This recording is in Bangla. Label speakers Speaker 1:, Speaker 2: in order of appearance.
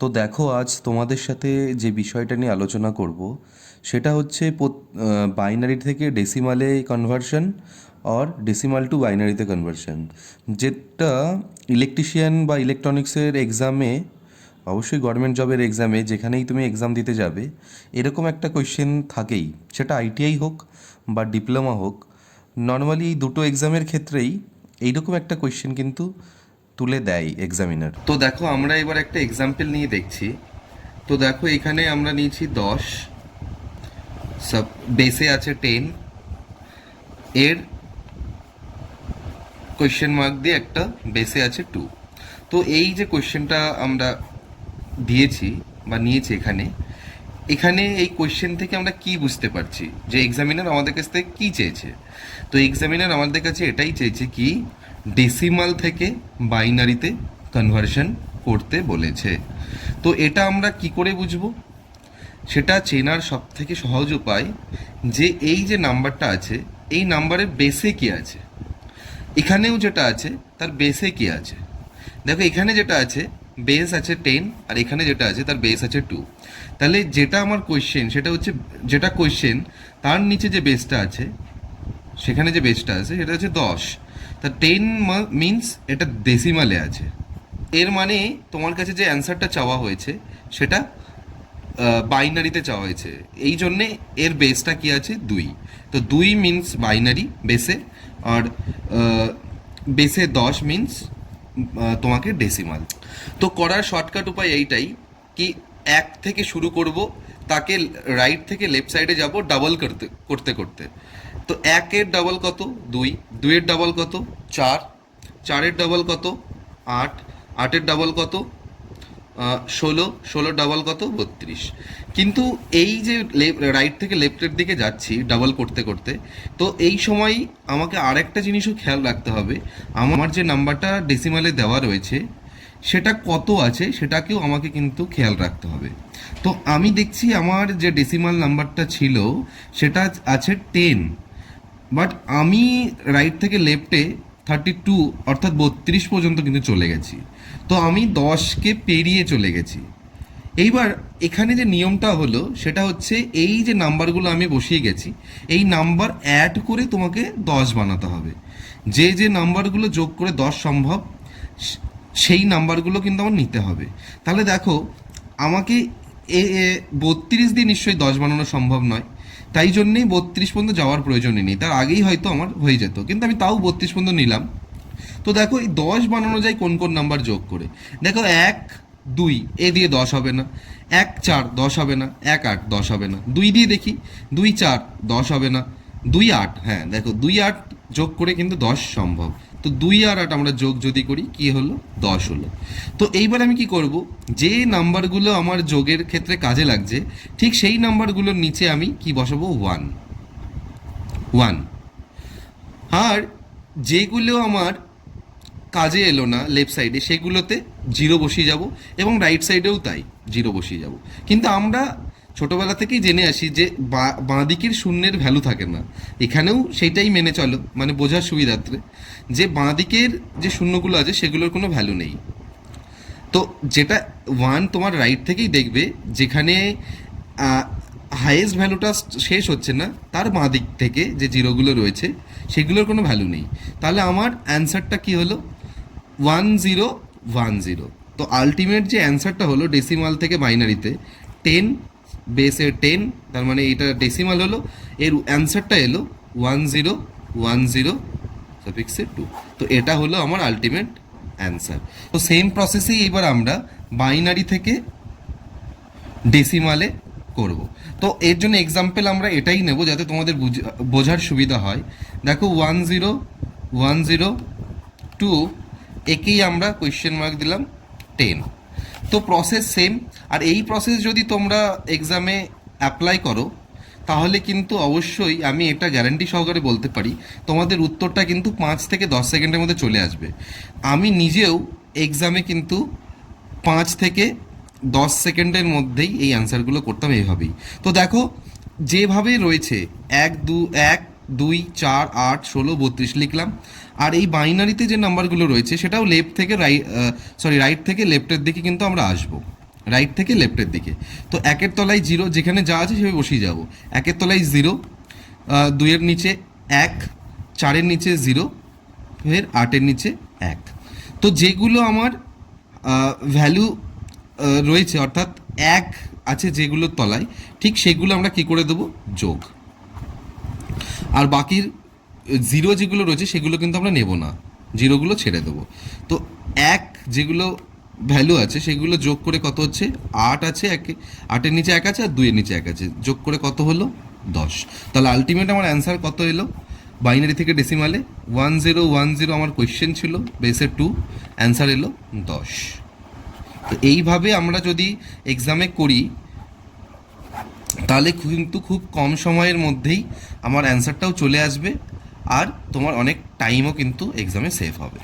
Speaker 1: তো দেখো, আজ তোমাদের সাথে যে বিষয়টা নিয়ে আলোচনা করব সেটা হচ্ছে বাইনারি থেকে ডেসিমালে কনভার্সন আর ডেসিমাল টু বাইনারিতে কনভার্সন, যেটা ইলেকট্রিশিয়ান বা ইলেকট্রনিক্সের এক্সামে, অবশ্যই গভর্নমেন্ট জবের এক্সামে যেখানেই তুমি এক্সাম দিতে যাবে এরকম একটা কোয়েশ্চেন থাকেই, সেটা আইটিআই হোক বা ডিপ্লোমা হোক। নর্মালি এই দুটো এক্সামের ক্ষেত্রেই এইরকম একটা কোয়েশ্চেন কিন্তু তুলে দেয় এক্সামিনার। তো দেখো, আমরা এবার একটা এক্সাম্পল নিয়ে দেখছি। তো দেখো, এখানে আমরা নিয়েছি 10, সব বেসে আছে 10, এর কোয়েশ্চেন মার্ক দিয়ে একটা বেসে আছে 2। তো এই যে কোয়েশ্চেনটা আমরা দিয়েছি বা নিয়েছি এখানে, এখানে এই কোয়েশ্চেন থেকে আমরা কি বুঝতে পারছি যে এক্সামিনার আমাদের কাছ থেকে কি চেয়েছে। তো এক্সামিনার আমাদের কাছে এটাই চেয়েছে কি, ডেসিমাল থেকে বাইনারিতে কনভার্সন করতে বলেছে। তো এটা আমরা কি করে বুঝবো? সেটা চেনার সব থেকে সহজ উপায় যে এই যে নাম্বারটা আছে, এই নাম্বারের বেসে কি আছে, এখানেও যেটা আছে তার বেসে কি আছে। দেখো, এখানে যেটা আছে বেস আছে 10, আর এখানে যেটা আছে তার বেস আছে 2। তাহলে যেটা আমার কোয়েশ্চেন সেটা হচ্ছে, যেটা কোয়েশ্চেন তার নিচে যে বেসটা আছে, সেখানে যে বেসটা আছে সেটা হচ্ছে 10। তা 10 মিনস এটা ডেসিমালে আছে। এর মানে তোমার কাছে যে অ্যান্সারটা চাওয়া হয়েছে সেটা বাইনারিতে চাওয়া হয়েছে, এই জন্যে এর বেসটা কি আছে 2। তো 2 মিনস বাইনারি বেসে, আর বেসে 10 মিনস তোমাকে ডেসিমাল। তো করার শর্টকাট উপায় এইটাই কি, 1 থেকে শুরু করব, তাকে রাইট থেকে লেফট সাইডে যাব ডাবল করতে করতে করতে। তো 1-এর ডাবল কত? 2, 2-এর ডাবল কত? 4, 4-এর ডাবল কত? 8, 8-এর ডাবল কত? 16, 16 ডাবল কত? 32। কিন্তু এই যে রাইট থেকে লেফটের দিকে যাচ্ছি ডাবল করতে করতে, তো এই সময় আমাকে আরেকটা জিনিসও খেয়াল রাখতে হবে, আমার যে নাম্বারটা ডেসিমালে দেওয়া রয়েছে সেটা কত আছে সেটাকেও আমাকে কিন্তু খেয়াল রাখতে হবে। তো আমি দেখছি আমার যে ডেসিমাল নাম্বারটা ছিল সেটা আছে 10, বাট আমি রাইট থেকে লেফটে 32 অর্থাৎ 32 পর্যন্ত কিন্তু চলে গেছি। তো আমি 10কে পেরিয়ে চলে গেছি। এইবার এখানে যে নিয়মটা হলো সেটা হচ্ছে, এই যে নাম্বারগুলো আমি বসিয়ে গেছি এই নাম্বার অ্যাড করে তোমাকে 10 বানাতে হবে। যে যে নাম্বারগুলো যোগ করে 10 সম্ভব সেই নাম্বারগুলো কিন্তু আমার নিতে হবে। তাহলে দেখো, আমাকে 32 দিয়ে নিশ্চয়ই 10 বানানো সম্ভব নয়, তাই জন্যেই 32 পর্যন্ত যাওয়ার প্রয়োজনই নেই, তার আগেই হয়তো আমার হয়ে যেত, কিন্তু আমি তাও 32 পর্যন্ত নিলাম। তো দেখো, এই 10 বানানো যায় কোন কোন নাম্বার যোগ করে। দেখো, 1, 2 এ দিয়ে 10 হবে না, 1, 4 10 হবে না, 1, 8 10 হবে না। 2 দিয়ে দেখি, 2, 4 10 হবে না, 2, 8, হ্যাঁ দেখো 2, 8 যোগ করে কিন্তু 10 সম্ভব। তো 2 আর 8 আমরা যোগ যদি করি কি হলো? 10 হলো। তো এইবার আমি কি করব, যে নাম্বারগুলো আমার যোগের ক্ষেত্রে কাজে লাগছে ঠিক সেই নাম্বারগুলোর নিচে আমি কি বসাবো? 1, 1। আর যেগুলো আমার কাজে এলো না লেফট সাইডে সেগুলোতে 0 বসিয়ে যাব, এবং রাইট সাইডেও তাই 0 বসিয়ে যাব। কিন্তু আমরা ছোটোবেলা থেকেই জেনে আসি যে বাঁ দিকের শূন্যের ভ্যালু থাকে না, এখানেও সেইটাই মেনে চলো, মানে বোঝার সুবিধার্থে, যে বাঁ দিকের যে শূন্যগুলো আছে সেগুলোর কোনো ভ্যালু নেই। তো যেটা 1 তোমার রাইট থেকেই দেখবে, যেখানে হাইয়েস্ট ভ্যালুটা শেষ হচ্ছে না তার বাঁ দিক থেকে যে জিরোগুলো রয়েছে সেগুলোর কোনো ভ্যালু নেই। তাহলে আমার অ্যান্সারটা কি হলো? 1010। তো আলটিমেট যে অ্যান্সারটা হলো ডেসিমাল থেকে বাইনারিতে 10, বেসে 10, তার মানে এটা ডেসিমাল হলো, এর অ্যান্সারটা এলো 1010 সাফিক্সে 2। তো এটা হলো আমার আলটিমেট অ্যান্সার। তো সেম প্রসেসেই এবার আমরা বাইনারি থেকে ডেসিমালে করব। তো এর জন্য এক্সাম্পল আমরা এটাই নেব যাতে তোমাদের বোঝার সুবিধা হয়। দেখো, 1010 2, একেই আমরা কোয়েশ্চেন মার্ক দিলাম 10। তো প্রসেস সেম। আর এই প্রসেস যদি তোমরা এক্সামে অ্যাপ্লাই করো তাহলে কিন্তু অবশ্যই আমি এটা গ্যারান্টি সহকারে বলতে পারি তোমাদের উত্তরটা কিন্তু 5 থেকে 10 সেকেন্ডের মধ্যে চলে আসবে। আমি নিজেও এক্সামে কিন্তু 5 থেকে 10 সেকেন্ডের মধ্যেই এই অ্যান্সারগুলো করতাম এইভাবেই। তো দেখো, যেভাবে রয়েছে 1 2 4 8 16 32 লিখলাম, আর এই বাইনারিতে যে নাম্বারগুলো রয়েছে সেটাও লেফট থেকে রাইট থেকে লেফটের দিকে কিন্তু আমরা আসবো। রাইট থেকে লেফটের দিকে। তো একের তলায় 0, যেখানে যা আছে সেভাবে বসিয়ে যাব। একের তলায় 0, 2-এর নিচে 1, 4-এর নিচে 0, ফের 8-এর নিচে 1। তো যেগুলো আমার ভ্যালু রয়েছে, অর্থাৎ 1 আছে যেগুলোর তলায়, ঠিক সেগুলো আমরা কি করে দেবো, যোগ। আর বাকির 0 যেগুলো রয়েছে সেগুলো কিন্তু আমরা নেব না, 0গুলো ছেড়ে দেবো। তো 1 যেগুলো ভ্যালু আছে সেগুলো যোগ করে কত হচ্ছে, 8 আছে, 8-এর নিচে 1 আছে আর 2-এর নিচে 1 আছে, যোগ করে কত হলো, 10। তাহলে আলটিমেট আমার অ্যান্সার কত এলো বাইনারি থেকে ডেসিমালে, 1010 আমার কোয়েশ্চেন ছিল, বেসে 2, অ্যান্সার এলো 10। তো এইভাবে আমরা যদি এক্সামে করি তাহলে কিন্তু খুব কম সময়ের মধ্যেই আমার অ্যান্সারটাও চলে আসবে, আর তোমার অনেক টাইমও কিন্তু এক্সামে সেভ হবে।